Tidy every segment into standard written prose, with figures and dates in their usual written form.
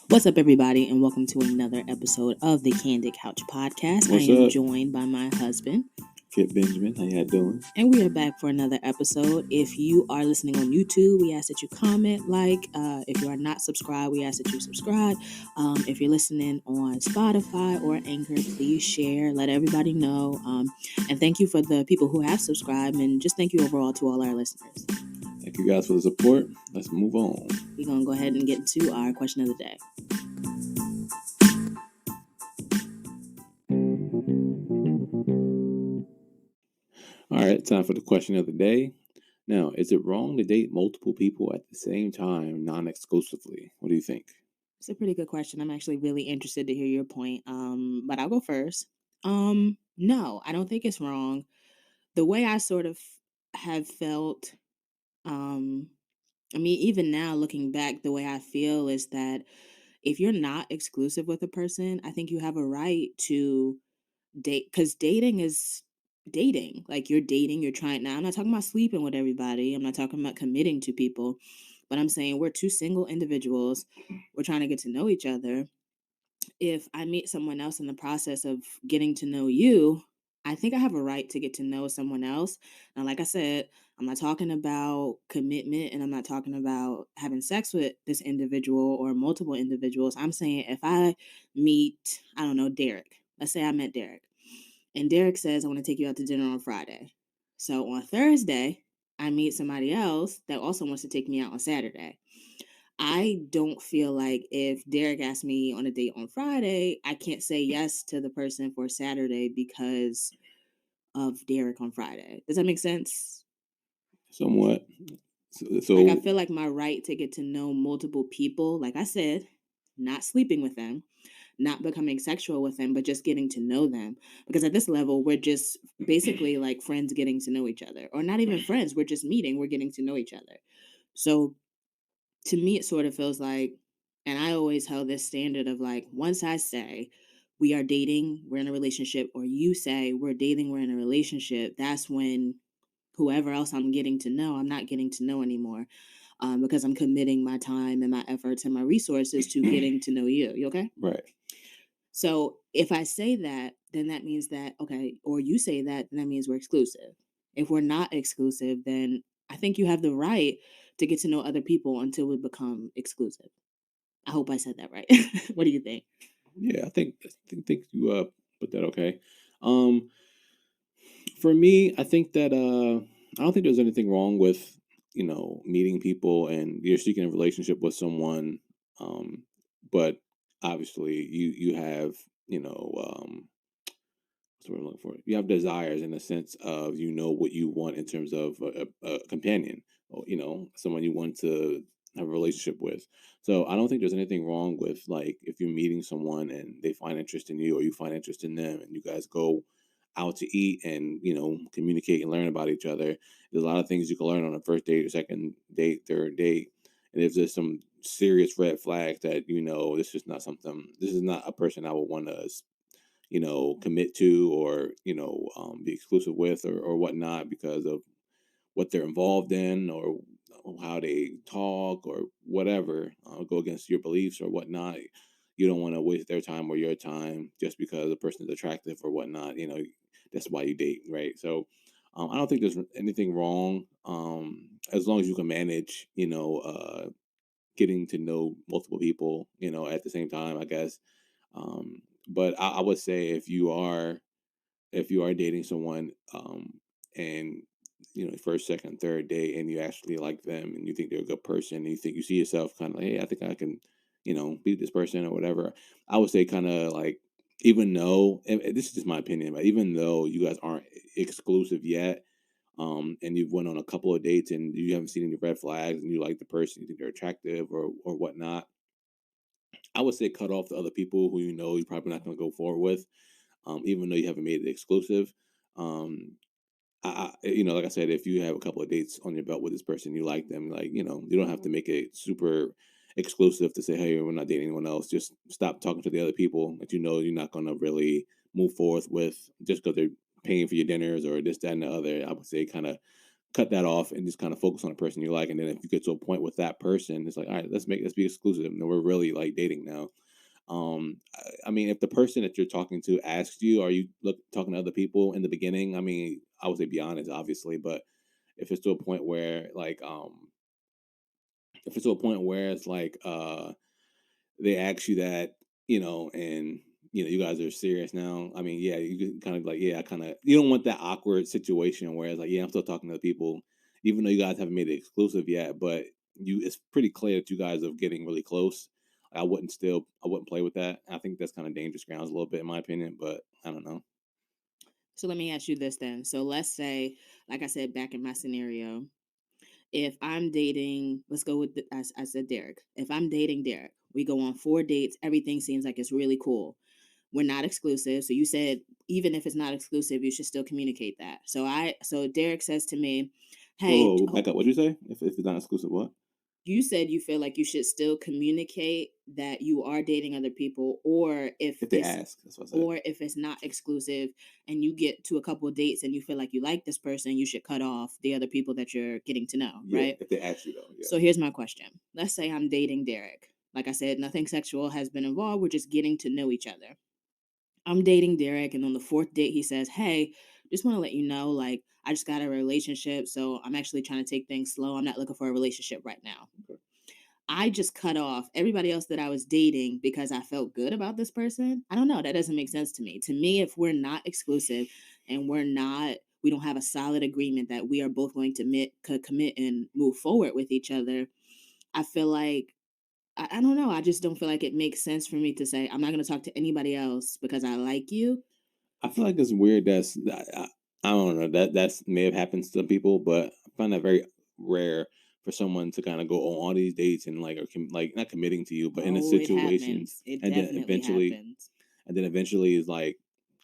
What's up, everybody, and welcome to another episode of the Candid Couch Podcast. What's I am up? joined by my husband, Kit Benjamin, how y'all doing? and we are back for another episode. If you are listening on YouTube, we ask that you comment, like. If you are not subscribed, we ask that you subscribe. If you're listening on Spotify or Anchor, please share, let everybody know. And thank you for the people who have subscribed, and just thank you overall to all our listeners. Thank you guys for the support. Let's move on. We're going to go ahead and get into our question of the day. All right, time for the question of the day. Now, is it wrong to date multiple people at the same time, non-exclusively? What do you think? It's a pretty good question. I'm actually really interested to hear your point. But I'll go first. No, I don't think it's wrong. The way I sort of have felt, even now looking back, the way I feel is that if you're not exclusive with a person, I think you have a right to date, because dating is dating. Like, you're dating, you're trying. Now, I'm not talking about sleeping with everybody. I'm not talking about committing to people, but I'm saying we're two single individuals. We're trying to get to know each other. If I meet someone else in the process of getting to know you, I think I have a right to get to know someone else. Now, like I said, I'm not talking about commitment, and I'm not talking about having sex with this individual or multiple individuals. I'm saying if I meet, I don't know, Derek. Let's say I met Derek, and Derek says, I want to take you out to dinner on Friday. So on Thursday, I meet somebody else that also wants to take me out on Saturday. I don't feel like if Derek asked me on a date on Friday, I can't say yes to the person for Saturday because of Derek on Friday. Does that make sense? Somewhat. Like, I feel like my right to get to know multiple people, like I said, not sleeping with them, not becoming sexual with them, but just getting to know them. Because at this level, we're just basically like friends getting to know each other, or not even friends. We're just meeting, we're getting to know each other. So to me, it sort of feels like, and I always held this standard of like, once I say we are dating, we're in a relationship, or you say we're dating, we're in a relationship, that's when whoever else I'm getting to know, I'm not getting to know anymore, because I'm committing my time and my efforts and my resources to getting to know you. You okay? Right. So if I say that, then that means that, okay, or you say that, then that means we're exclusive. If we're not exclusive, then I think you have the right to get to know other people until we become exclusive. I hope I said that right. What do you think? Yeah, I think you put that okay. Um, for me, I think that I don't think there's anything wrong with meeting people and you're seeking a relationship with someone, but obviously you have what's what I'm looking for. You have desires in the sense of what you want in terms of a companion, or someone you want to have a relationship with. So I don't think there's anything wrong with, like, if you're meeting someone and they find interest in you or you find interest in them, and you guys go out to eat and communicate and learn about each other. There's a lot of things you can learn on a first date or second date, third date, and if there's some serious red flags that this is not a person I would want to commit to, or be exclusive with, or whatnot, because of what they're involved in, or how they talk, or whatever, go against your beliefs or whatnot. You don't want to waste their time or your time just because a person is attractive or whatnot. That's why you date, right? So I don't think there's anything wrong, as long as you can manage, getting to know multiple people, at the same time, I guess. But I would say if you are dating someone, and first, second, third date, and you actually like them and you think they're a good person, and you see yourself kind of like, hey, I think I can, be this person or whatever. I would say kind of like, even though, and this is just my opinion, but even though you guys aren't exclusive yet, and you've went on a couple of dates and you haven't seen any red flags, and you like the person, you think they're attractive or whatnot, I would say cut off the other people who you're probably not going to go forward with, even though you haven't made it exclusive. Um, like I said, if you have a couple of dates on your belt with this person, you like them, like, you don't have to make it super exclusive to say, hey, we're not dating anyone else. Just stop talking to the other people that you're not going to really move forth with, just because they're paying for your dinners or this, that, and the other. I would say kind of cut that off and just kind of focus on the person you like. And then if you get to a point with that person, it's like, all right, let's be exclusive. And we're really like dating now. I mean, if the person that you're talking to asks you, are you talking to other people in the beginning? I mean, I would say be honest, obviously, but if it's to a point where like, if it's to a point where it's like, they ask you that, and you guys are serious now. I mean, yeah, you can kind of like, yeah, kind of. You don't want that awkward situation where it's like, yeah, I'm still talking to the people, even though you guys haven't made it exclusive yet. But it's pretty clear that you guys are getting really close. I wouldn't play with that. I think that's kind of dangerous grounds a little bit, in my opinion. But I don't know. So let me ask you this then. So let's say, like I said back in my scenario, if I'm dating, let's go with, as I said, Derek. If I'm dating Derek, we go on 4 dates, everything seems like it's really cool. We're not exclusive. So you said, even if it's not exclusive, you should still communicate that. So Derek says to me, hey, Whoa, back up. What'd you say? If it's not exclusive, what? you said you feel like you should still communicate that you are dating other people, If they ask, that's what I said. or if it's not exclusive and you get to a couple of dates and you feel like you like this person, you should cut off the other people that you're getting to know, Yeah, right? if they ask you though, yeah. So here's my question. Let's say I'm dating Derek. Like I said, nothing sexual has been involved. We're just getting to know each other. I'm dating Derek, and on the fourth date, he says, hey, just want to let you know, like, I just got a relationship, so I'm actually trying to take things slow. I'm not looking for a relationship right now. Okay. I just cut off everybody else that I was dating because I felt good about this person. I don't know. That doesn't make sense to me. To me, if we're not exclusive and we don't have a solid agreement that we are both going to commit and move forward with each other, I feel like, I don't know. I just don't feel like it makes sense for me to say, I'm not going to talk to anybody else because I like you. I feel like it's weird. I don't know that's may have happened to some people, but I find that very rare for someone to kind of go on all these dates and like like not committing to you, but in a Oh, it situation, happens. It and then definitely eventually, happens. is like,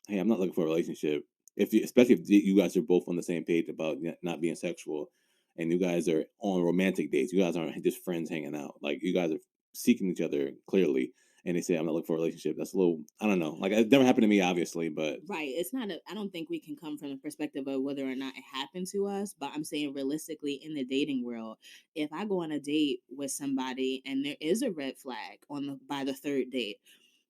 hey, I'm not looking for a relationship. Especially if you guys are both on the same page about not being sexual, and you guys are on romantic dates, you guys aren't just friends hanging out. Like you guys are seeking each other clearly, and they say I'm not looking for a relationship. That's a little, I don't know. Like it never happened to me, obviously, but Right. It's not I don't think we can come from the perspective of whether or not it happened to us, but I'm saying realistically in the dating world, if I go on a date with somebody and there is a red flag on the by the third date,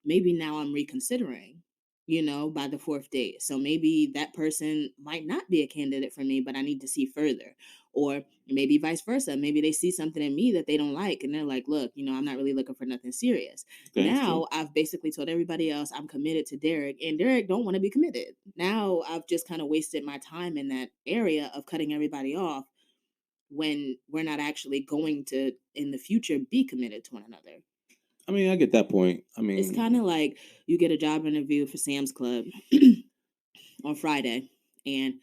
maybe now I'm reconsidering, by the fourth date. So maybe that person might not be a candidate for me, but I need to see further. Or maybe vice versa. Maybe they see something in me that they don't like and they're like, look, I'm not really looking for nothing serious. okay, that's true. Now I've basically told everybody else I'm committed to Derek and Derek don't want to be committed. Now I've just kind of wasted my time in that area of cutting everybody off when we're not actually going to in the future be committed to one another. I mean, I get that point. I It's kind mean, of like you get a job interview for Sam's Club on Friday, and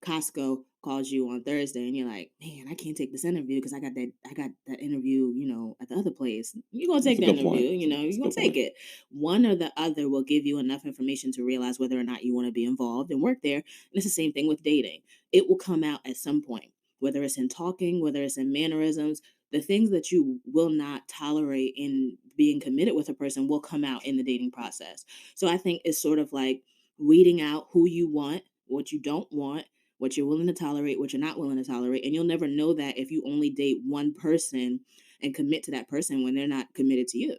Costco calls you on Thursday, and you're like, "Man, I can't take this interview because I got that interview, at the other place." You're gonna that's take a the good interview, point. That's you're a gonna good take point. it. One or the other will give you enough information to realize whether or not you want to be involved and work there. And it's the same thing with dating. It will come out at some point, whether it's in talking, whether it's in mannerisms. The things that you will not tolerate in being committed with a person will come out in the dating process. So I think it's sort of like weeding out who you want, what you don't want, what you're willing to tolerate, what you're not willing to tolerate. And you'll never know that if you only date one person and commit to that person when they're not committed to you?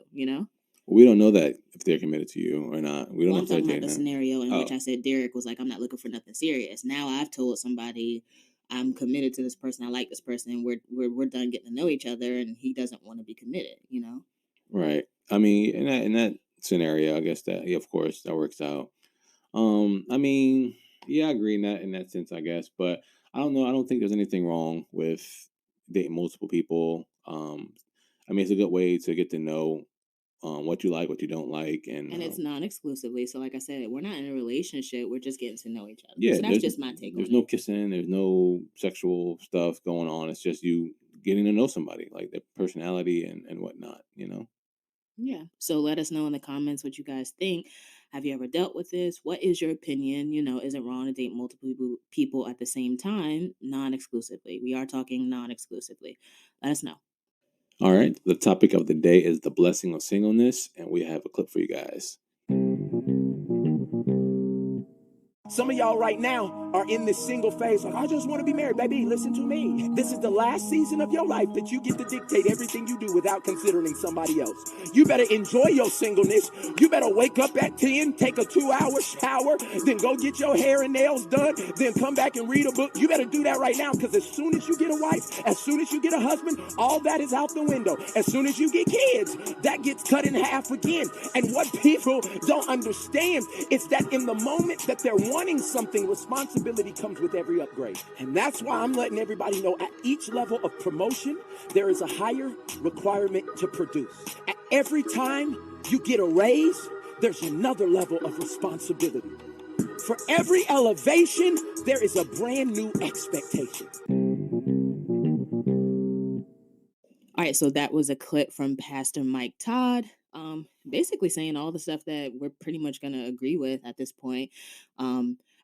We don't know that if they're committed to you or not. We don't Well, know I'm if they're talking about the dating her. scenario in which Oh, I said Derek was like, I'm not looking for nothing serious. Now I've told somebody I'm committed to this person. I like this person. And we're done getting to know each other, and he doesn't want to be committed. right. I mean, in that scenario, I guess that yeah, of course that works out. I mean, yeah, I agree in that sense, I guess, but I don't know. I don't think there's anything wrong with dating multiple people. I mean, it's a good way to get to know what you like, what you don't like, and And it's non-exclusively. So like I said, we're not in a relationship. We're just getting to know each other. yeah, So that's just my take there's on no it. kissing, there's no sexual stuff going on. It's just you getting to know somebody, like their personality and whatnot. You know. Yeah. So let us know in the comments what you guys think. Have you ever dealt with this? What is your opinion? Is it wrong to date multiple people at the same time, non exclusively? We are talking non exclusively. Let us know. All right. The topic of the day is the blessing of singleness, and we have a clip for you guys. Some of y'all right now are in this single phase, like, I just want to be married. Baby, listen to me. This is the last season of your life that you get to dictate everything you do without considering somebody else. You better enjoy your singleness. You better wake up at 10, take a 2-hour shower, then go get your hair and nails done, then come back and read a book. You better do that right now, because as soon as you get a wife, as soon as you get a husband, all that is out the window. As soon as you get kids, that gets cut in half again. And what people don't understand is that in the moment that they're wanting something, responsibility comes with every upgrade. And that's why I'm letting everybody know, at each level of promotion, there is a higher requirement to produce. At every time you get a raise, there's another level of responsibility. For every elevation, there is a brand new expectation. All right, so that was a clip from Pastor Mike Todd, basically saying all the stuff that we're pretty much going to agree with at this point,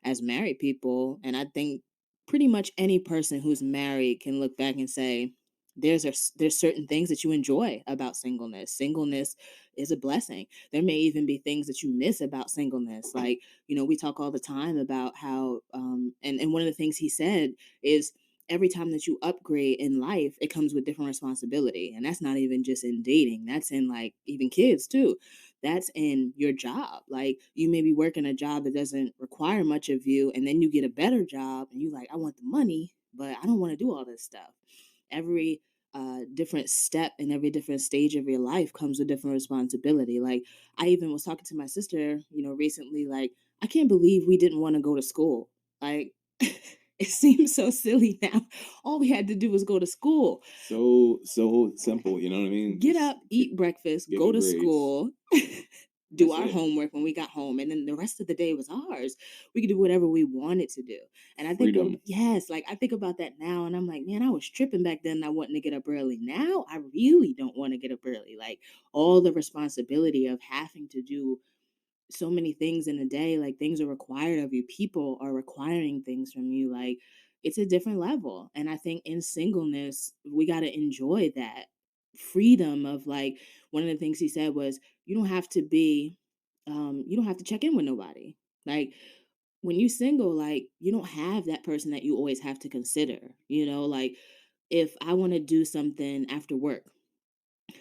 as married people. And I think pretty much any person who's married can look back and say, there's certain things that you enjoy about singleness. Singleness is a blessing. There may even be things that you miss about singleness. Like, we talk all the time about how, and one of the things he said is, every time that you upgrade in life, it comes with different responsibility. And that's not even just in dating, that's in like even kids too. That's in your job. Like, you may be working a job that doesn't require much of you, and then you get a better job and you like, I want the money, but I don't want to do all this stuff. Every different step and every different stage of your life comes with different responsibility. Like, I even was talking to my sister, recently, like, I can't believe we didn't want to go to school. Like, it seems so silly now. All we had to do was go to school, So simple, you know what I mean? get Just up, eat breakfast, get go your to grades. school, do That's our it. homework when we got home, and then the rest of the day was ours. We could do whatever we wanted to do. And I think, Freedom. yes, like I think about that now, and I'm like, man, I was tripping back then. I wanting to get up early. Now I really don't want to get up early. Like, all the responsibility of having to do so many things in a day, like things are required of you, people are requiring things from you, like it's a different level. And I think in singleness we got to enjoy that freedom of, like, one of the things he said was, you don't have to be you don't have to check in with nobody. Like, when you single, like, you don't have that person that you always have to consider, like, if I want to do something after work,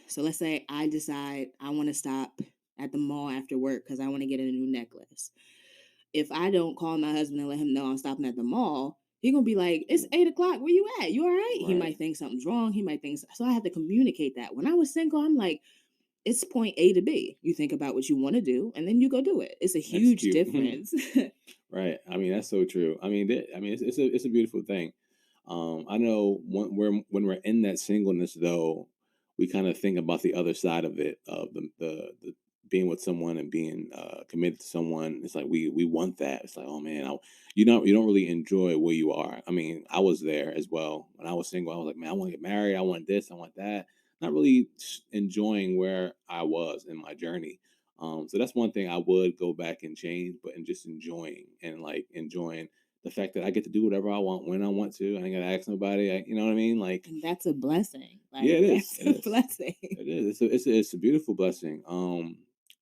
so let's say I decide I want to stop at the mall after work because I want to get a new necklace. If I don't call my husband and let him know I'm stopping at the mall, he gonna be like, "It's 8 o'clock. Where you at? You all right?" He Right. might think something's wrong. He might think so. So I have to communicate that. When I was single, I'm like, it's point A to B. You think about what you want to do, and then you go do it. It's a huge Execute. difference. Right. I mean, that's so true. I mean, it's a beautiful thing. I know when we're in that singleness, though, we kind of think about the other side of it, of the being with someone and being committed to someone. It's like we want that. It's like, oh man, you don't really enjoy where you are. I mean, I was there as well when I was single. I was like, man, I want to get married. I want this. I want that. Not really enjoying where I was in my journey. So that's one thing I would go back and change, but in just enjoying and like enjoying the fact that I get to do whatever I want when I want to. I ain't gotta ask nobody. You know what I mean? Like, And that's a blessing. yeah, Like, it is. that's It a is. blessing. It is. It's a beautiful blessing.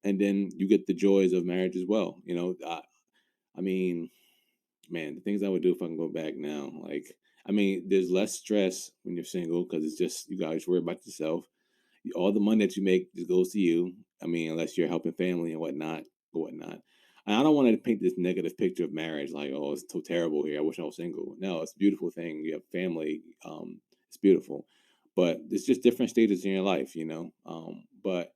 And then you get the joys of marriage as well. I mean, man, the things I would do if I can go back now. Like, I mean, there's less stress when you're single because it's just you guys worry about yourself. All the money that you make just goes to you. I mean, unless you're helping family and whatnot. And I don't want to paint this negative picture of marriage, like, oh, it's so terrible here. I wish I was single. No, it's a beautiful thing. You have family. It's beautiful, but it's just different stages in your life, you know. But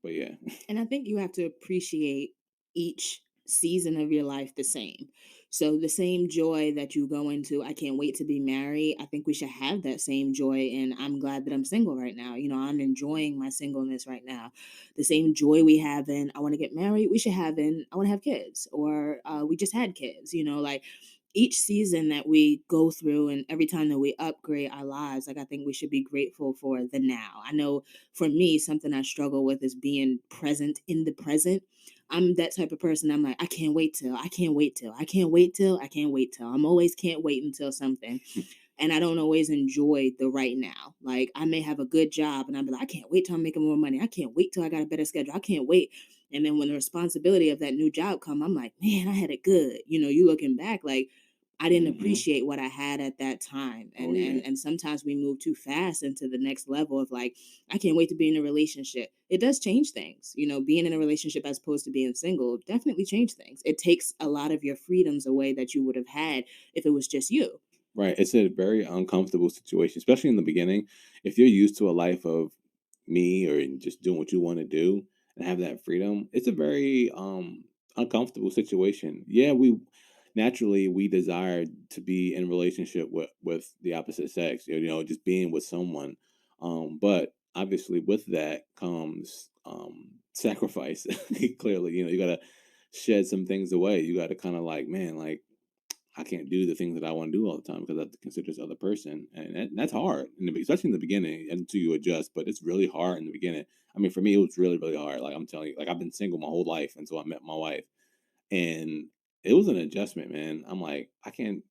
yeah, And I think you have to appreciate each season of your life the same. So the same joy that you go into, I can't wait to be married. I think we should have that same joy. And I'm glad that I'm single right now. I'm enjoying my singleness right now. The same joy we have in, I want to get married, we should have in, I want to have kids, or we just had kids, like each season that we go through and every time that we upgrade our lives, like I think we should be grateful for the now. I know for me, something I struggle with is being present in the present. I'm that type of person. I'm like, I can't wait till, I can't wait till, I can't wait till, I can't wait till. I'm always can't wait until something. And I don't always enjoy the right now. Like, I may have a good job and I'll be like, I can't wait till I'm making more money. I can't wait till I got a better schedule. I can't wait. And then when the responsibility of that new job come, I'm like, man, I had it good. You looking back, like I didn't Hmm. appreciate what I had at that time. Oh And yeah. and sometimes we move too fast into the next level of like, I can't wait to be in a relationship. It does change things. Being in a relationship as opposed to being single definitely change things. It takes a lot of your freedoms away that you would have had if it was just you. Right. It's a very uncomfortable situation, especially in the beginning. If you're used to a life of me or just doing what you want to do and have that freedom, it's a very uncomfortable situation. Yeah, we naturally we desire to be in a relationship with the opposite sex, just being with someone. But obviously with that comes sacrifice. Clearly, you gotta shed some things away. You gotta kind of like, man, like I can't do the things that I want to do all the time because I have to consider this other person, and that's hard, especially in the beginning until you adjust. But it's really hard in the beginning. I mean, for me, it was really, really hard. Like I'm telling you, like I've been single my whole life until I met my wife, and it was an adjustment, man. I'm like, I can't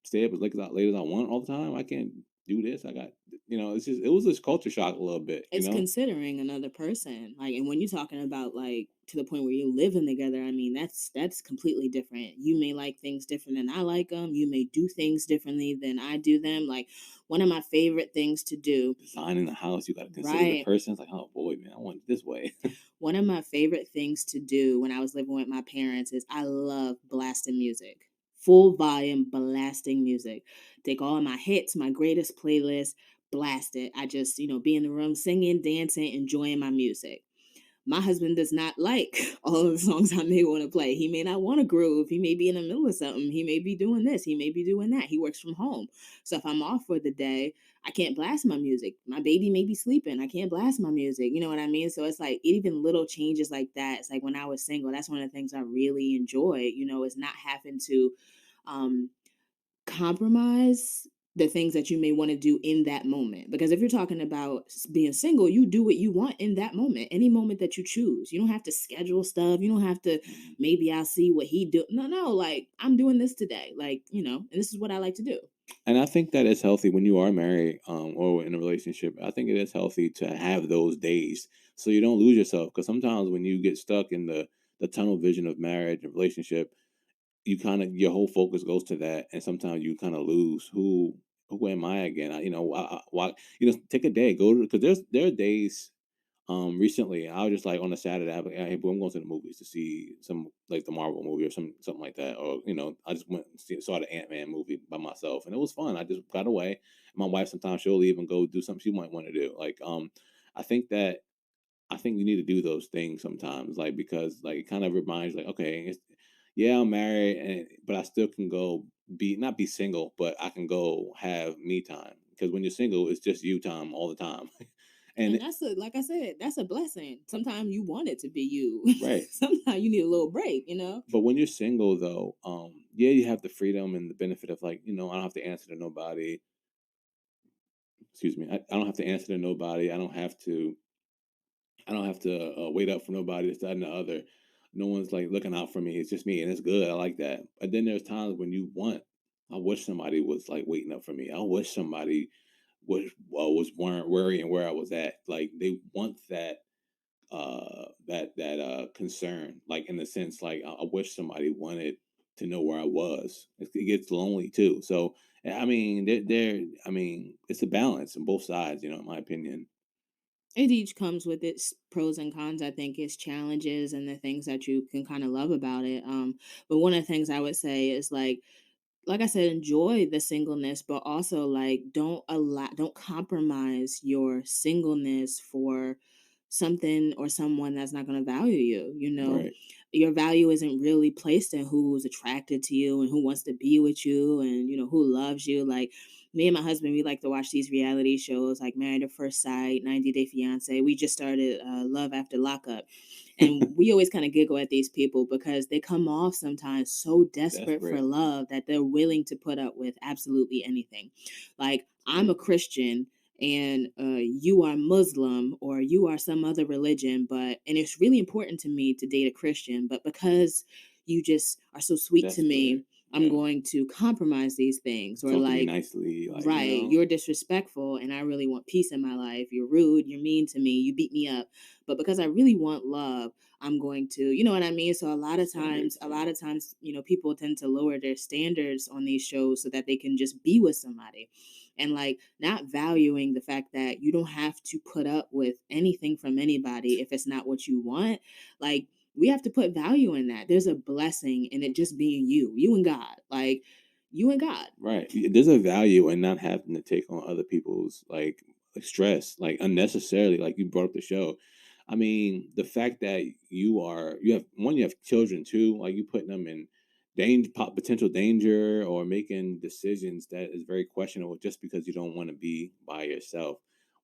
stay up as late as I want all the time. I can't do this. I got, it's just it was this culture shock a little bit, It's considering another person, like, and when you're talking about like to the point where you're living together, I mean, that's completely different. You may like things different than I like them. You may do things differently than I do them. Like one of my favorite things to do, designing the house. You got to consider the right? person. It's like, oh boy, man, I want it this way. One of my favorite things to do when I was living with my parents is I love blasting music. Full volume blasting music. Take all my hits, my greatest playlist, blast it. I just, be in the room singing, dancing, enjoying my music. My husband does not like all of the songs I may want to play. He may not want to groove. He may be in the middle of something. He may be doing this. He may be doing that. He works from home. So if I'm off for the day, I can't blast my music. My baby may be sleeping. I can't blast my music. You know what I mean? So it's like even little changes like that. It's like when I was single, that's one of the things I really enjoy, is not having to um compromise the things that you may want to do in that moment. Because if you're talking about being single, you do what you want in that moment, any moment that you choose. You don't have to schedule stuff. You don't have to, maybe I'll see what he do. No, no, like I'm doing this today. Like, and this is what I like to do. And I think that it's healthy when you are married, or in a relationship. I think it is healthy to have those days so you don't lose yourself. Because sometimes when you get stuck in the tunnel vision of marriage and relationship, you kind of your whole focus goes to that, and sometimes you kind of lose who am I again? Why take a day, go to because there are days. Recently, I was just like on a Saturday, I was like, hey, bro, I'm going to the movies to see some like the Marvel movie or something like that, or I just went and saw the Ant-Man movie by myself, and it was fun. I just got away. My wife sometimes she'll leave and go do something she might want to do. Like, I think that I think you need to do those things sometimes, like because like it kind of reminds like, okay, yeah, I'm married, but I still can go be not be single, but I can go have me time because when you're single, it's just you time all the time, And and that's like I said, that's a blessing. Sometimes you want it to be you. right. Sometimes you need a little break. But when you're single though, yeah, you have the freedom and the benefit of like, I don't have to answer to nobody. Excuse me. I don't have to answer to nobody. I don't have to wait up for nobody, this, that, and the other. No one's like looking out for me. It's just me, and it's good. I like that. But then there's times when you want. I wish somebody was like waiting up for me. I wish somebody was weren't worrying where I was at. Like they want that concern, like in the sense like I wish somebody wanted to know where I was. It gets lonely too. So I mean, I mean, it's a balance on both sides, in my opinion. It each comes with its pros and cons. I think its challenges and the things that you can kind of love about it. But one of the things I would say is like I said, enjoy the singleness, but also like don't compromise your singleness for something or someone that's not going to value you. Right. Your value isn't really placed in who's attracted to you and who wants to be with you and who loves you. Like me and my husband, we like to watch these reality shows like Married at First Sight, 90 Day Fiance. We just started Love After Lockup. And we always kind of giggle at these people because they come off sometimes so desperate for Desperate. love that they're willing to put up with absolutely anything. Like, I'm a Right. Christian and you are Muslim or you are some other religion, and it's really important to me to date a Christian, but because you just are so sweet to Desperate. me, I'm Yeah. going to compromise these things, or Talk to me like, nicely, like, you right, know? you're disrespectful and I really want peace in my life. You're rude, you're mean to me, you beat me up. But because I really want love, I'm going to, you know what I mean? So Standards, a yeah. lot of times, people tend to lower their standards on these shows so that they can just be with somebody. And like not valuing the fact that you don't have to put up with anything from anybody if it's not what you want. Like we have to put value in that. There's a blessing in it just being you and God. Like you and God. Right. There's a value in not having to take on other people's like stress, like unnecessarily. Like you brought up the show. I mean, the fact that you have children too, like you putting them in potential danger or making decisions that is very questionable just because you don't want to be by yourself.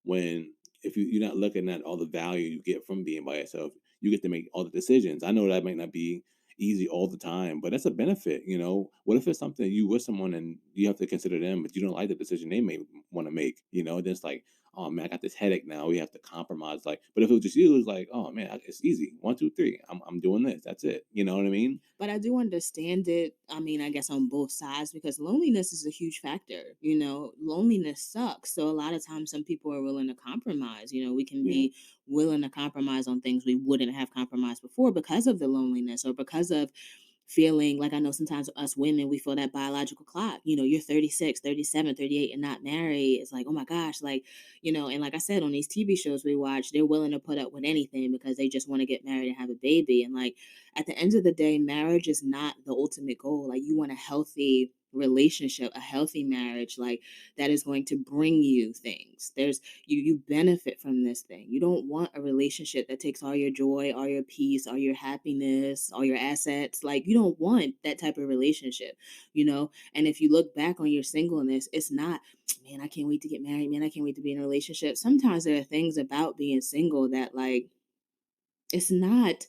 When if you're not looking at all the value you get from being by yourself, you get to make all the decisions. I know that might not be easy all the time, but that's a benefit, you know. What if it's something you with someone and you have to consider them, but you don't like the decision they may want to make, you know? Then it's like, oh man, I got this headache now. We have to compromise. Like, but if it was just you, it's like, oh man, it's easy. One, two, three. I'm doing this. That's it. You know what I mean? But I do understand it. I mean, I guess on both sides because loneliness is a huge factor. Loneliness sucks. So a lot of times some people are willing to compromise. We can Yeah. be willing to compromise on things we wouldn't have compromised before because of the loneliness or because of feeling like I know sometimes us women, we feel that biological clock. You're 36, 37, 38, and not married. It's like, oh my gosh, like, and like I said, on these TV shows we watch, they're willing to put up with anything because they just want to get married and have a baby. And like at the end of the day, marriage is not the ultimate goal. Like you want a healthy relationship, a healthy marriage, like that is going to bring you things. You benefit from this thing. You don't want a relationship that takes all your joy, all your peace, all your happiness, all your assets. Like you don't want that type of relationship. And if you look back on your singleness, it's not, man, I can't wait to get married, man, I can't wait to be in a relationship. Sometimes there are things about being single that like it's not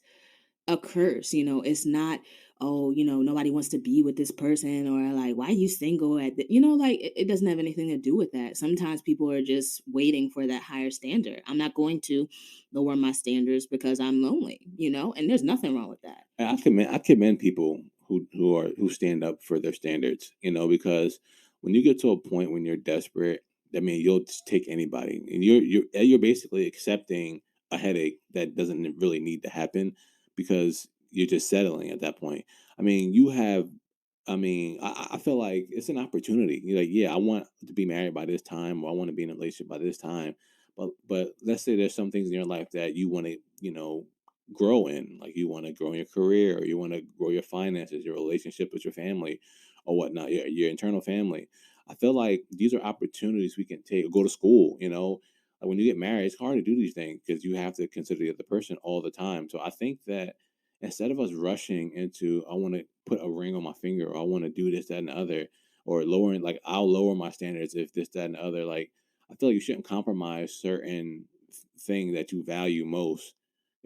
a curse. It's not, oh, nobody wants to be with this person, or like, why are you single like it doesn't have anything to do with that. Sometimes people are just waiting for that higher standard. I'm not going to lower my standards because I'm lonely, and there's nothing wrong with that. And I commend people who stand up for their standards, you know, because when you get to a point when you're desperate, I mean, you'll just take anybody, and you're basically accepting a headache that doesn't really need to happen because you're just settling at that point. I mean, I feel like it's an opportunity. You're like, yeah, I want to be married by this time, or I want to be in a relationship by this time. But let's say there's some things in your life that you want to, grow in. Like you want to grow in your career, or you want to grow your finances, your relationship with your family, or whatnot, your internal family. I feel like these are opportunities we can take. Go to school, Like when you get married, it's hard to do these things because you have to consider the other person all the time. So I think that instead of us rushing into, I want to put a ring on my finger, or I want to do this, that, and the other, or lowering, like, I'll lower my standards if this, that, and the other. Like, I feel like you shouldn't compromise certain thing that you value most.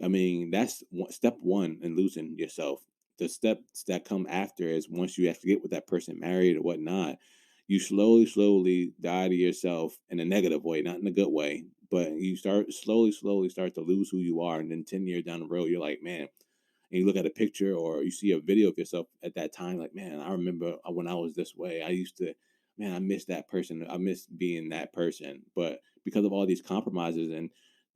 I mean, that's step one in losing yourself. The steps that come after is once you actually get with that person married or whatnot, you slowly, slowly die to yourself in a negative way, not in a good way. But you start slowly, slowly start to lose who you are. And then 10 years down the road, you're like, man, and you look at a picture or you see a video of yourself at that time, like, man, I remember when I was this way. I used to, man, I miss that person. I miss being that person. But because of all these compromises and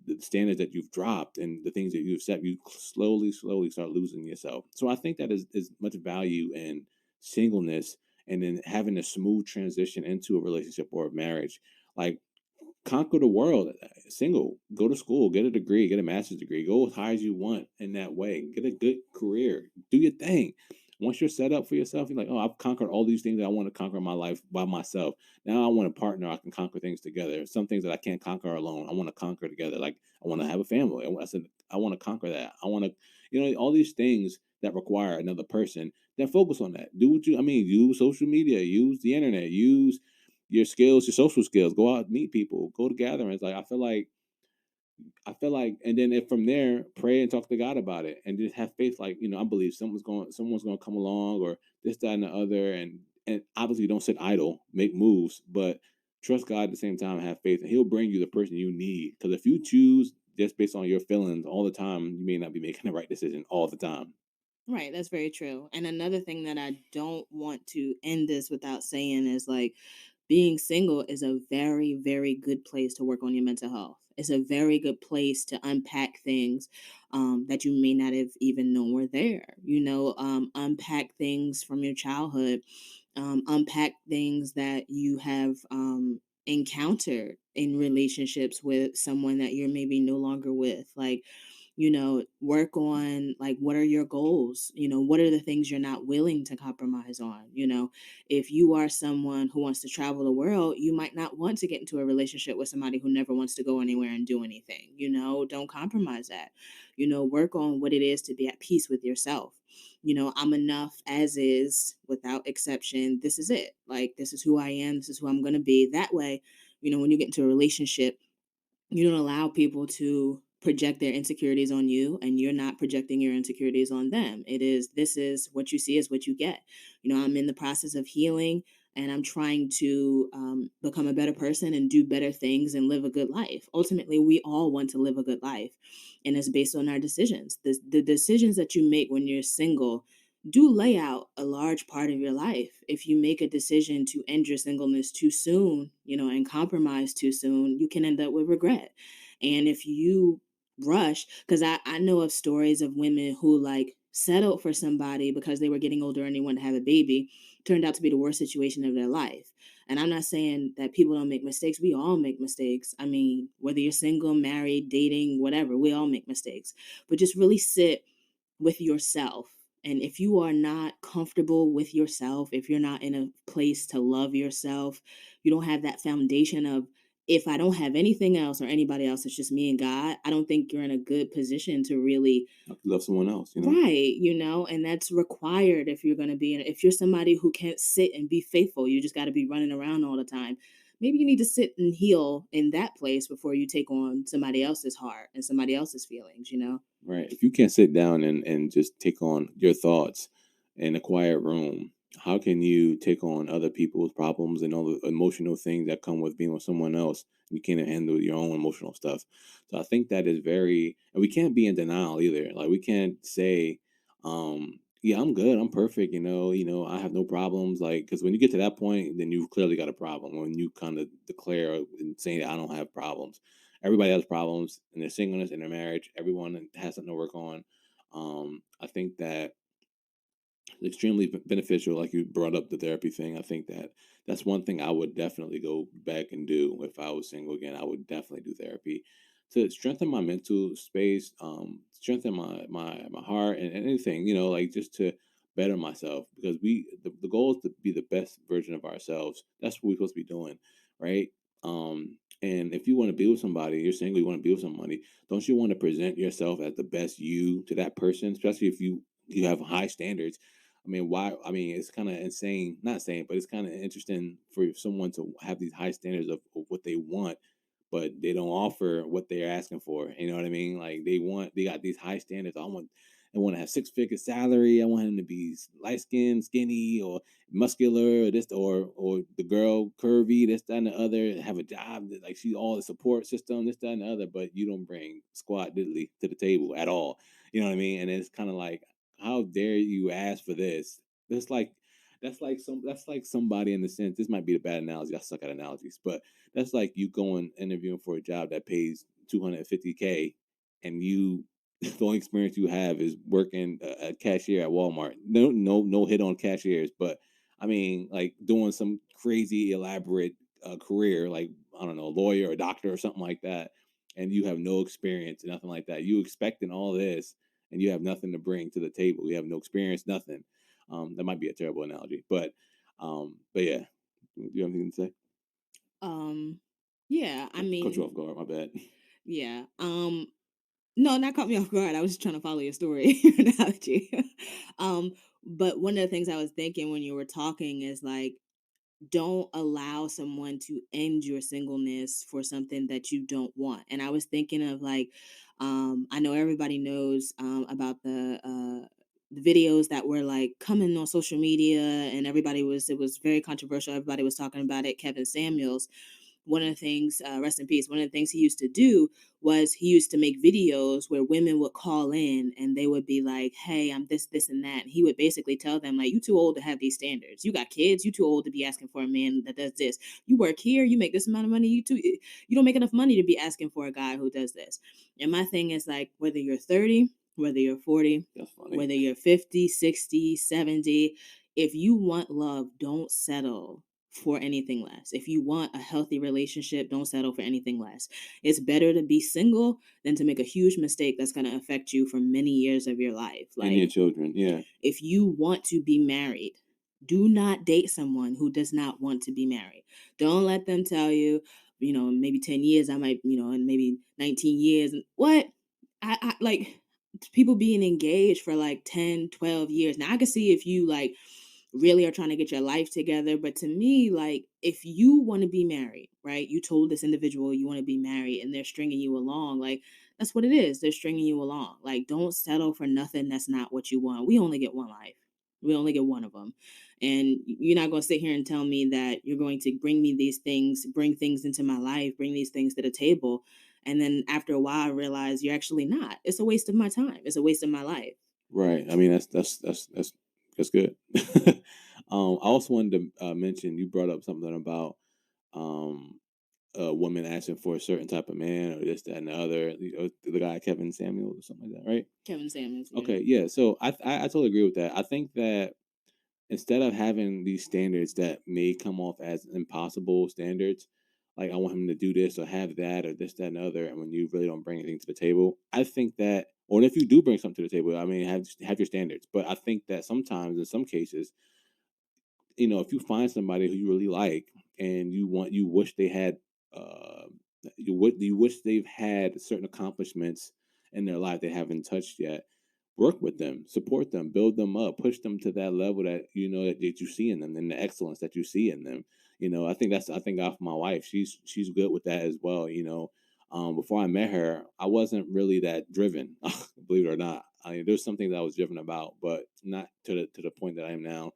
the standards that you've dropped and the things that you've set, you slowly, slowly start losing yourself. So I think that is much value in singleness, and then having a smooth transition into a relationship or a marriage. Like, conquer the world, single, go to school, get a degree, get a master's degree, go as high as you want in that way, get a good career, do your thing. Once you're set up for yourself, you're like, oh, I've conquered all these things that I want to conquer in my life by myself. Now I want a partner. I can conquer things together. Some things that I can't conquer alone, I want to conquer together. Like, I want to have a family. I said, I want to conquer that. I want to, all these things that require another person. Then focus on that. Do what you, I mean, use social media, use the internet, use your skills, your social skills. Go out, meet people, go to gatherings. Like, I feel like, and then if from there, pray and talk to God about it, and just have faith. Like, I believe someone's going to come along, or this, that, and the other, and obviously don't sit idle, make moves, but trust God at the same time, have faith, and He'll bring you the person you need. Because if you choose just based on your feelings all the time, you may not be making the right decision all the time. Right, that's very true. And another thing that I don't want to end this without saying is like being single is a very, very good place to work on your mental health. It's a very good place to unpack things that you may not have even known were there. Unpack things from your childhood, unpack things that you have encountered in relationships with someone that you're maybe no longer with. Like, work on like what are your goals? What are the things you're not willing to compromise on? If you are someone who wants to travel the world, you might not want to get into a relationship with somebody who never wants to go anywhere and do anything. Don't compromise that. Work on what it is to be at peace with yourself. I'm enough as is without exception. This is it. Like, this is who I am. This is who I'm going to be. That way, when you get into a relationship, you don't allow people to project their insecurities on you, and you're not projecting your insecurities on them. This is what you see is what you get. I'm in the process of healing, and I'm trying to become a better person and do better things and live a good life. Ultimately, we all want to live a good life, and it's based on our decisions. The decisions that you make when you're single do lay out a large part of your life. If you make a decision to end your singleness too soon, and compromise too soon, you can end up with regret. And if you rush, because I know of stories of women who like settled for somebody because they were getting older and they wanted to have a baby, turned out to be the worst situation of their life. And I'm not saying that people don't make mistakes. We all make mistakes. I mean, whether you're single, married, dating, whatever, we all make mistakes. But just really sit with yourself. And if you are not comfortable with yourself, if you're not in a place to love yourself, you don't have that foundation of, if I don't have anything else or anybody else, it's just me and God, I don't think you're in a good position to really. Have to love someone else, you know? Right, and that's required if you're going to be if you're somebody who can't sit and be faithful, you just got to be running around all the time. Maybe you need to sit and heal in that place before you take on somebody else's heart and somebody else's feelings. Right. If you can't sit down and just take on your thoughts in a quiet room, how can you take on other people's problems and all the emotional things that come with being with someone else? You can't handle your own emotional stuff. So I think that is very, and we can't be in denial either. Like we can't say, yeah, I'm good, I'm perfect, I have no problems. Like, because when you get to that point, then you've clearly got a problem. When you kind of declare and say, I don't have problems. Everybody has problems in their singleness, in their marriage. Everyone has something to work on. I think that extremely beneficial. Like you brought up the therapy thing. I think that that's one thing I would definitely go back and do if I was single again. I would definitely do therapy to strengthen my mental space, strengthen my heart and anything, like just to better myself because the goal is to be the best version of ourselves. That's what we're supposed to be doing, right? And if you want to be with somebody, you're single, you want to be with somebody, don't you want to present yourself as the best you to that person, especially if you have high standards. I mean, why? I mean, it's kind of insane, not insane, but it's kind of interesting for someone to have these high standards of what they want, but they don't offer what they're asking for. You know what I mean? Like they got these high standards. I want to have six-figure salary. I want him to be light skinned, skinny, or muscular, or this, or the girl curvy, this, that, and the other. Have a job, that, like she all the support system, this, that, and the other. But you don't bring squat diddly to the table at all. You know what I mean? And it's kind of like, how dare you ask for this? That's like that's like somebody in the sense. This might be a bad analogy. I suck at analogies, but that's like you going interviewing for a job that pays 250K, and the only experience you have is working a cashier at Walmart. No hit on cashiers, but I mean, like doing some crazy elaborate career, like I don't know, lawyer or doctor or something like that, and you have no experience, nothing like that. You expecting all this, and you have nothing to bring to the table. You have no experience, nothing. That might be a terrible analogy, but yeah. Do you have anything to say? Um, yeah, I Cut you mean, off guard. My bad. yeah. No, not caught me off guard. I was just trying to follow your story, your analogy. um, but one of the things I was thinking when you were talking is like, don't allow someone to end your singleness for something that you don't want. And I was thinking of like, I know everybody knows about the videos that were like coming on social media, and it was very controversial. Everybody was talking about it. Kevin Samuels, one of the things, rest in peace, one of the things he used to do was he used to make videos where women would call in and they would be like, hey, I'm this, this, and that. And he would basically tell them, like, you too old to have these standards. You got kids, you too old to be asking for a man that does this. You work here, you make this amount of money, you don't make enough money to be asking for a guy who does this. And my thing is like, whether you're 30, whether you're 40, That's funny. whether you're 50, 60, 70, if you want love, don't settle for anything less. If you want a healthy relationship, don't settle for anything less. It's better to be single than to make a huge mistake that's going to affect you for many years of your life. And your Like, children, yeah. if you want to be married, do not date someone who does not want to be married. Don't let them tell you, maybe 10 years, I might, and maybe 19 years. What? I like people being engaged for like 10, 12 years. Now, I can see if you like really are trying to get your life together. But to me, like, if you want to be married, right? You told this individual you want to be married and they're stringing you along. Like, that's what it is. They're stringing you along. Like, don't settle for nothing that's not what you want. We only get one life. We only get one of them. And you're not going to sit here and tell me that you're going to bring me these things, bring things into my life, bring these things to the table. And then after a while, I realize you're actually not. It's a waste of my time. It's a waste of my life. Right. I mean, that's good. I also wanted to mention, you brought up something about um, a woman asking for a certain type of man or this, that, and the other. The guy Kevin Samuel or something like that, right? Kevin Samuels. Yeah. Okay, yeah. So I totally agree with that. I think that instead of having these standards that may come off as impossible standards, like I want him to do this or have that or this, that, and the other, and when you really don't bring anything to the table, I think that, or if you do bring something to the table, I mean, have your standards. But I think that sometimes, in some cases, if you find somebody who you really like and you wish they had, uh, you wish they've had certain accomplishments in their life they haven't touched yet, work with them, support them, build them up, push them to that level that that you see in them and the excellence that you see in them. I think of my wife. She's good with that as well. Before I met her, I wasn't really that driven, believe it or not. I mean, there's something that I was driven about, but not to the point that I am now.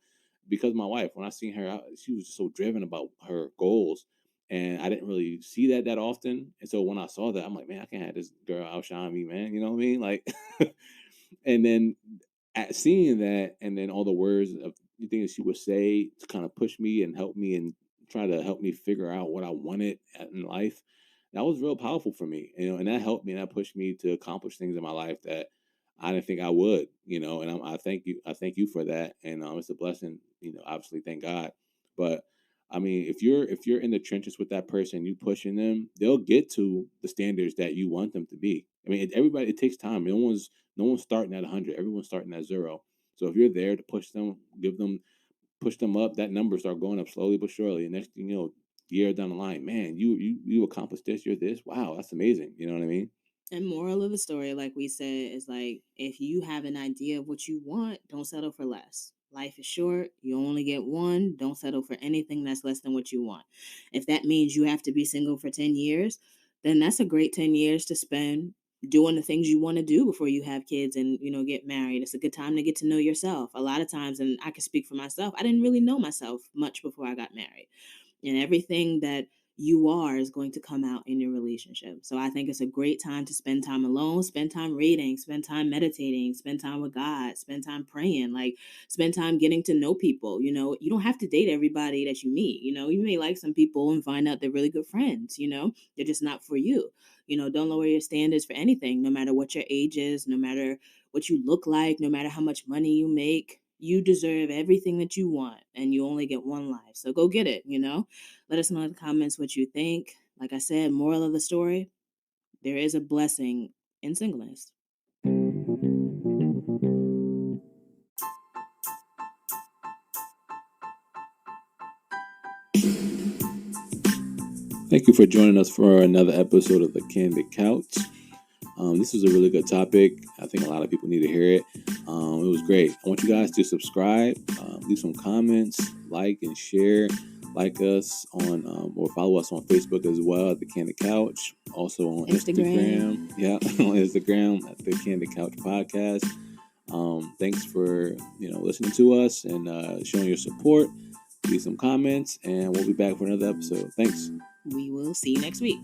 Because my wife, when I seen her, she was just so driven about her goals, and I didn't really see that often. And so when I saw that, I'm like, man, I can't have this girl outshine me, man. You know what I mean? Like, and then at seeing that, and then all the words of the things she would say to kind of push me and help me and try to help me figure out what I wanted in life, that was real powerful for me. And that helped me and that pushed me to accomplish things in my life that I didn't think I would. And I thank you for that, and it's a blessing. Obviously, thank God. But I mean, if you're in the trenches with that person, you pushing them, they'll get to the standards that you want them to be. I mean, everybody, it takes time. No one's starting at 100. Everyone's starting at 0. So if you're there to push them, push them up, that number start going up slowly but surely. And next thing you know, year down the line, man, you accomplished this. You're this. Wow, that's amazing. You know what I mean? And moral of the story, like we said, is like if you have an idea of what you want, don't settle for less. Life is short. You only get one. Don't settle for anything that's less than what you want. If that means you have to be single for 10 years, then that's a great 10 years to spend doing the things you want to do before you have kids and, get married. It's a good time to get to know yourself. A lot of times, and I can speak for myself, I didn't really know myself much before I got married, and everything that you are is going to come out in your relationship. So I think it's a great time to spend time alone, spend time reading, spend time meditating, spend time with God, spend time praying, like spend time getting to know people. You don't have to date everybody that you meet. You may like some people and find out they're really good friends. They're just not for you. Don't lower your standards for anything, no matter what your age is, no matter what you look like, no matter how much money you make. You deserve everything that you want, and you only get one life. So go get it. Let us know in the comments what you think. Like I said, moral of the story, there is a blessing in singleness. Thank you for joining us for another episode of the Candid Couch. This was a really good topic. I think a lot of people need to hear it. It was great. I want you guys to subscribe, leave some comments, like and share. Like us on or follow us on Facebook as well at the Candid Couch. Also on Instagram. Yeah, on Instagram at the Candid Couch Podcast. Thanks for listening to us and showing your support. Leave some comments, and we'll be back for another episode. Thanks. we will see you next week.